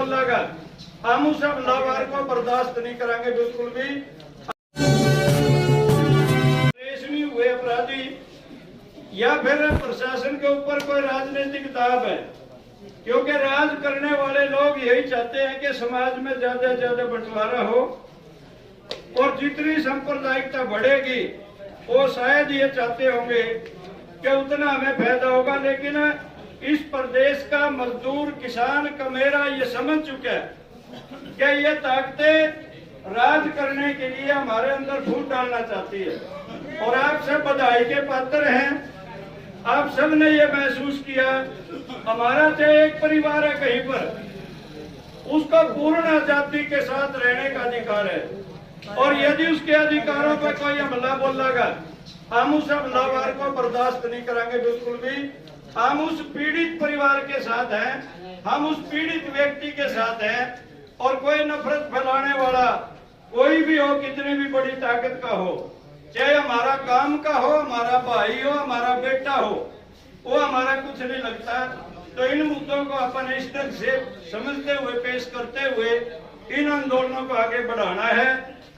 बोलेगा, हम उस हमलावर को बर्दाश्त नहीं करेंगे बिल्कुल भी। रेशमी हुए अपराधी या फिर प्रशासन के ऊपर कोई राजनीतिक दाब है, क्योंकि राज करने वाले लोग यही चाहते हैं कि समाज में ज्यादा से ज्यादा बंटवारा हो और जितनी सांप्रदायिकता बढ़ेगी वो शायद ये चाहते होंगे कि उतना हमें फायदा होगा। लेकिन इस प्रदेश का मजदूर किसान कमेरा ये समझ चुका है कि ये ताकतें राज करने के लिए हमारे अंदर फूट डालना चाहती है और आप सब बधाई के पात्र हैं। आप सब ने ये महसूस किया, हमारा चाहे एक परिवार है कहीं पर, उसका पूर्ण आजादी के साथ रहने का अधिकार है और यदि उसके अधिकारों पर कोई हमला बोलेगा, हम उस हमलावर को बर्दाश्त नहीं करेंगे बिल्कुल भी। हम उस पीड़ित परिवार के साथ हैं, हम उस पीड़ित व्यक्ति के साथ हैं और कोई नफरत फैलाने वाला कोई भी हो, कितनी भी बड़ी ताकत का हो, चाहे हमारा काम का हो, हमारा भाई हो, हमारा बेटा हो, वो हमारा कुछ नहीं लगता। तो इन मुद्दों को अपन इस ढंग से समझते हुए, पेश करते हुए इन आंदोलनों को आगे बढ़ाना है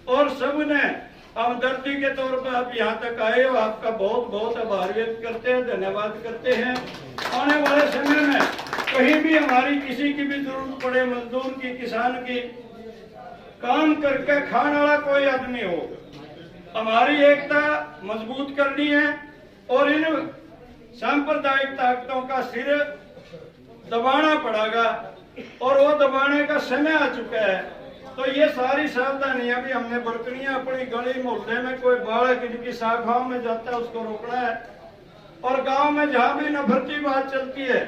और सबने हमदर्दी के तौर पर आप यहाँ तक आए हो, आपका बहुत बहुत आभार व्यक्त करते हैं, धन्यवाद करते हैं। आने वाले समय में कहीं भी हमारी किसी की भी जरूरत पड़े, मजदूर की, किसान की, काम करके खाने वाला कोई आदमी हो, हमारी एकता मजबूत करनी है और इन सांप्रदायिक ताकतों का सिर दबाना पड़ेगा और वो दबाने का समय आ चुका है। तो ये सारी सावधानियां भी हमने बरतनी है। अपनी गली मोहल्ले में कोई बालक इनकी शाखाओं में जाता है, उसको रोकना है और गांव में जहां भी नफरती बात चलती है,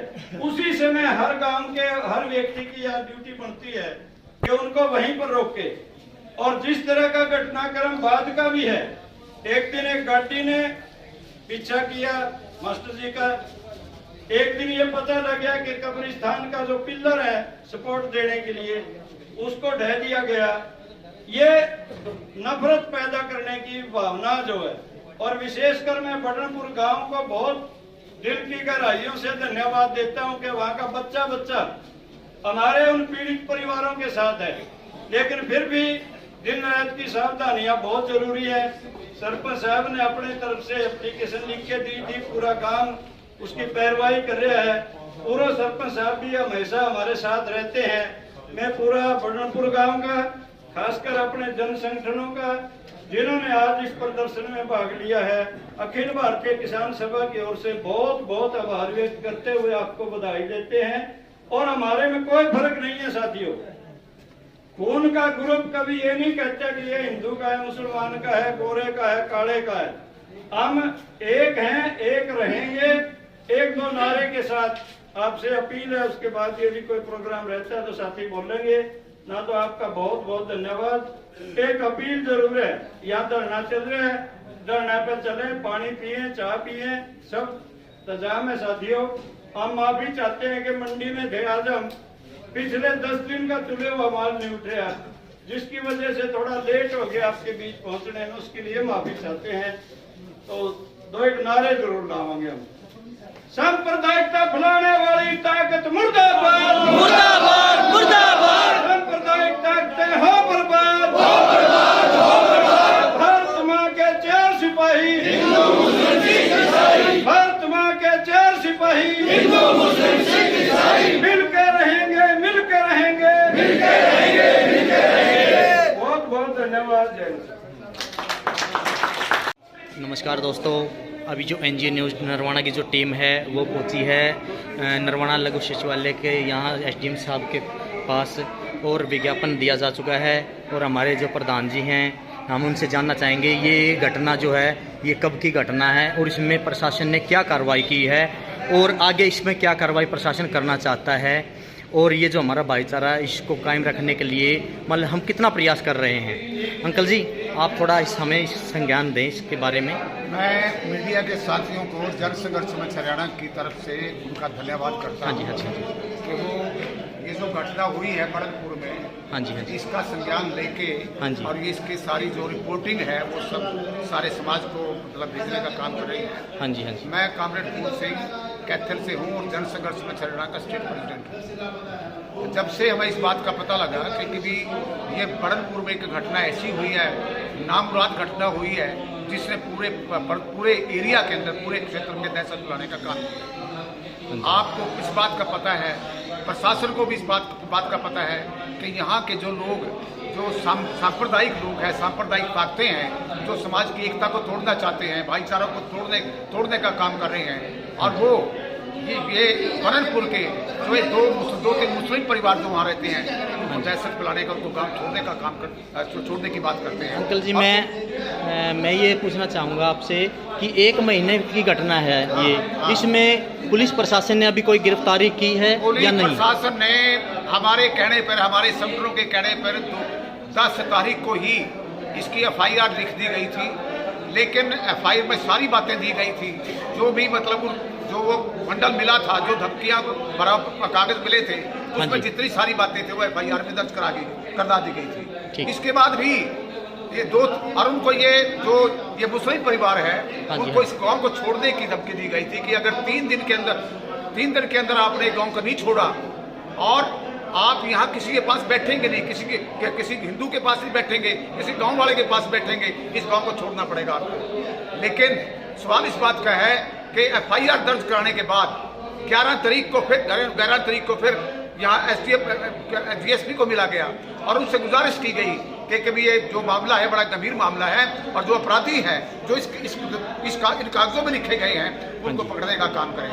उसी समय हर गांव के हर व्यक्ति की यह ड्यूटी बनती है कि उनको वहीं पर रोके। और जिस तरह का घटनाक्रम बाद का भी है, एक दिन एक गाड़ी ने पीछा किया मास्टर जी का, एक दिन ये पता लग गया कि कब्रिस्तान का जो पिलर है सपोर्ट देने के लिए, उसको ढह दिया गया। ये नफरत पैदा करने की भावना जो है, और विशेषकर मैं बटनपुर गांव को बहुत दिल की गहराइयों से धन्यवाद देता हूं कि वहां का बच्चा बच्चा हमारे उन पीड़ित परिवारों के साथ है। लेकिन फिर भी दिन रात की सावधानियां बहुत जरूरी है। सरपंच साहब ने अपने तरफ से एप्लीकेशन लिख के दी थी, पूरा गांव उसकी पैरवाई कर रहा है। पूरा सरपंच साहब भी हमेशा हमारे साथ रहते हैं। मैं पूरा बटनपुर गांव का, खासकर अपने जन संगठनों का, जिन्होंने आज इस प्रदर्शन में भाग लिया है, अखिल भारतीय किसान सभा की ओर से बहुत बहुत आभार व्यक्त करते हुए आपको बधाई देते हैं। और हमारे में कोई फर्क नहीं है साथियों, खून का ग्रुप कभी ये नहीं कहता कि ये हिंदू का है, मुसलमान का है, गोरे का है, काले का है। हम एक हैं, एक रहेंगे, एक दो नारे के साथ। आपसे अपील है, उसके बाद यदि कोई प्रोग्राम रहता है तो साथी बोलेंगे, ना तो आपका बहुत बहुत धन्यवाद। एक अपील जरूर है, यहाँ धरना चल रहा है, धरना पे चले, पानी पिए, चाय पिए, सब इंतजाम है साथियों। हम माफी चाहते हैं कि मंडी में थे आज हम, पिछले 10 दिन का तुले हुआ माल नहीं उठे आज, जिसकी वजह से थोड़ा लेट हो गया आपके बीच पहुंचने में, उसके लिए माफी चाहते हैं। तो दो एक नारे जरूर लाएंगे हम। सांप्रदायिकता फैलाने वाली ताकत मुर्दाबाद, मुर्दाबाद, मुर्दाबाद। सांप्रदायिक ताकतें हो बर्बाद, हो बर्बाद, हो बर्बाद। भारत माँ के 4 सिपाही, हिंदू मुस्लिम सिख ईसाई। भारत माँ के 4 सिपाही, हिंदू मुस्लिम सिख ईसाई। मिलकर रहेंगे, मिलकर रहेंगे, मिलकर रहेंगे, मिलकर रहेंगे। बहुत बहुत धन्यवाद। जय हिंद। नमस्कार दोस्तों, अभी जो एनजीओ न्यूज़ नरवाना की जो टीम है वो पहुंची है नरवाना लघु सचिवालय के यहाँ एसडीएम साहब के पास और विज्ञापन दिया जा चुका है। और हमारे जो प्रधान जी हैं, हम उनसे जानना चाहेंगे ये घटना जो है ये कब की घटना है और इसमें प्रशासन ने क्या कार्रवाई की है और आगे इसमें क्या कार्रवाई प्रशासन करना चाहता है और ये जो हमारा भाईचारा है इसको कायम रखने के लिए मतलब हम कितना प्रयास कर रहे हैं। अंकल जी, आप थोड़ा हमें संज्ञान दें इसके बारे में। मैं मीडिया के साथियों को जन संघर्ष मंच हरियाणा की तरफ से उनका धन्यवाद करता हूँ। हाँ जी, कि वो ये जो घटना हुई है बड़नपुर में, हाँ जी, इसका संज्ञान लेके, हाँ जी, और ये इसकी सारी जो रिपोर्टिंग है वो सब सारे समाज को मतलब भेजने का काम कर रही है। हाँ जी, हाँ जी। मैं कॉमरेड फूल सिंह कैथल से हूँ और जन संघर्ष मंच हरियाणा का स्टेट प्रेसिडेंट हूँ। जब से हमें इस बात का पता लगा कि कभी ये बरनपुर में एक घटना ऐसी हुई है, नामुराद घटना हुई है, जिसने पूरे एरिया के अंदर, पूरे क्षेत्र में दहशत फैलाने का काम किया। आपको इस बात का पता है, प्रशासन को भी इस बात का पता है कि यहाँ के जो लोग, जो सांप्रदायिक लोग हैं, सांप्रदायिक ताकतें हैं, जो समाज की एकता को तोड़ना चाहते हैं, भाईचारा को तोड़ने का काम कर रहे हैं, और वो ये बरनपुर के जो दो तीन मुस्लिम परिवार जो वहाँ रहते हैं, वो दहशत फैलाने का, उनको काम छोड़ने की बात करते हैं। अंकल जी, मैं ये पूछना चाहूँगा आपसे कि 1 महीने की घटना है ये, इसमें पुलिस प्रशासन ने अभी कोई गिरफ्तारी की है या नहीं? प्रशासन ने हमारे कहने पर, हमारे संगठनों के कहने पर 10 तारीख को ही इसकी FIR लिख दी गई थी, लेकिन FIR में सारी बातें दी गई थी, जो भी मतलब जो वो बंडल मिला था, जो धमकियां कागज मिले थे, उसमें जितनी सारी बातें थी वो FIR में दर्ज करा दी गई थी। इसके बाद भी ये और उनको ये मुस्लिम परिवार है, उनको इस गांव को छोड़ने की धमकी दी गई थी कि अगर 3 दिन के अंदर आपने गांव को नहीं छोड़ा और आप यहाँ किसी के पास बैठेंगे नहीं, किसी हिंदू के पास नहीं बैठेंगे, किसी गांव वाले के पास बैठेंगे, इस गांव को छोड़ना पड़ेगा आपको। लेकिन सवाल इस बात का है कि FIR दर्ज कराने के बाद 11 तारीख को फिर यहाँ DSP को मिला गया और उनसे गुजारिश की गई कि कभी ये जो मामला है बड़ा गंभीर मामला है, और जो अपराधी हैं, जो इन कागजों में लिखे गए हैं, उनको पकड़ने का काम करें।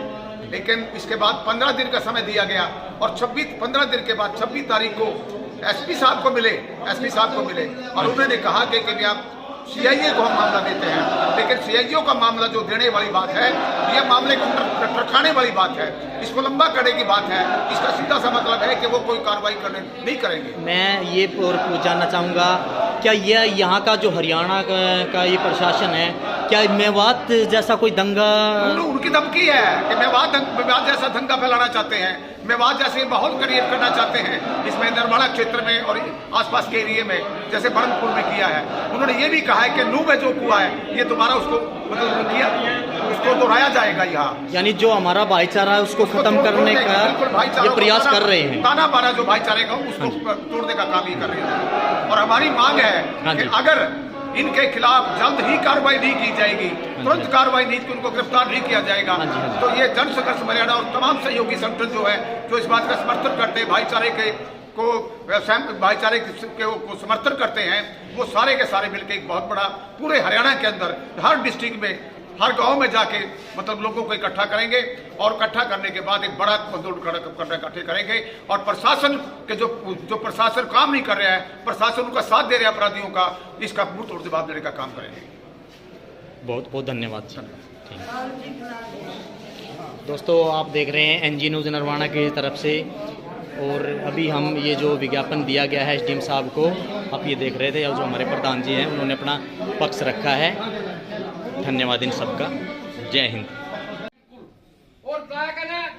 लेकिन इसके बाद 15 दिन का समय दिया गया और 15 दिन के बाद 26 तारीख को एसपी साहब को मिले और उन्होंने कहा कि आप CIA को हम मामला देते हैं, लेकिन CIA का मामला जो देने वाली बात है, ये मामले को रखाने वाली बात है, इसको लंबा करने की बात है। इसका सीधा सा मतलब है कि वो कोई कार्रवाई नहीं करेंगे। मैं ये और जानना चाहूँगा, क्या ये यहाँ का जो हरियाणा का ये प्रशासन है, क्या मेवात जैसा कोई दंगा, उनकी धमकी है कि मेवात जैसा दंगा फैलाना चाहते हैं, मेवात जैसे माहौल क्रिएट करना चाहते हैं इसमें नरवाड़ा क्षेत्र में और आसपास के एरिया में, जैसे बरनपुर में किया है। उन्होंने ये भी कहा है कि नूह में जो हुआ है ये दोबारा उसको दोहराया जाएगा यहाँ, यानी जो हमारा भाईचारा है उसको खत्म करने का ये प्रयास कर रहे हैं। ताना बाना जो भाईचारे का उसको तोड़ने का काम ही कर रहे हैं। और हमारी मांग है कि अगर इनके खिलाफ जल्द ही कार्रवाई नहीं की जाएगी, तुरंत कार्रवाई नहीं की, उनको गिरफ्तार नहीं किया जाएगा, तो ये जन संघर्ष हरियाणा और तमाम सहयोगी संगठन जो है, जो इस बात का समर्थन करते हैं, भाईचारे को समर्थन करते हैं, वो सारे के सारे मिलकर एक बहुत बड़ा पूरे हरियाणा के अंदर हर डिस्ट्रिक्ट में, हर गांव में जाके मतलब लोगों को इकट्ठा करेंगे और इकट्ठा करने के बाद एक बड़ा आंदोलन इकट्ठे करेंगे। और प्रशासन के जो प्रशासन काम नहीं कर रहा है, प्रशासन उनका साथ दे रहे हैं अपराधियों का, इसका मुंह तोड़ जवाब देने का काम करेंगे। बहुत बहुत धन्यवाद सर। दोस्तों, आप देख रहे हैं NG न्यूज़ नरवाना की तरफ से, और अभी हम ये जो विज्ञापन दिया गया है SDM साहब को, आप ये देख रहे थे, और जो हमारे प्रधान जी हैं उन्होंने अपना पक्ष रखा है। धन्यवाद इन सबका। जय हिंद। और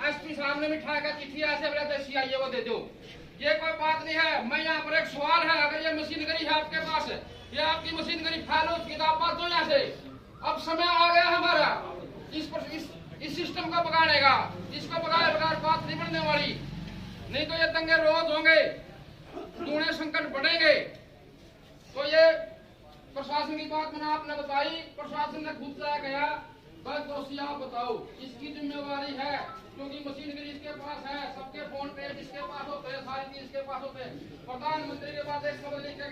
एसपी साहब ने मिठा का चिट्ठी ऐसे बोला तो CIA को दे दो, ये कोई बात नहीं है। मैं यहाँ पर एक सवाल है, अगर ये मशीनरी है आपके पास, ये आपकी मशीनरी फाइल किताब बात दो यहाँ से। अब समय आ गया हमारा इस सिस्टम को बगाड़ने का, इसको बगाड़ बात नहीं बढ़ने वाली, नहीं तो ये दंगे रोज होंगे, दूने संकट बढ़ेंगे। तो ये प्रशासन की बात मैंने आपने बताई, प्रशासन ने खुद लाया गया, बस दोषी आप बताओ, इसकी जिम्मेवारी है, क्योंकि मशीनरी इसके पास है, सबके फोन पे जिसके पास होते हैं, सारी चीज इसके पास होते हैं। प्रधानमंत्री के पास एक खबर लिख के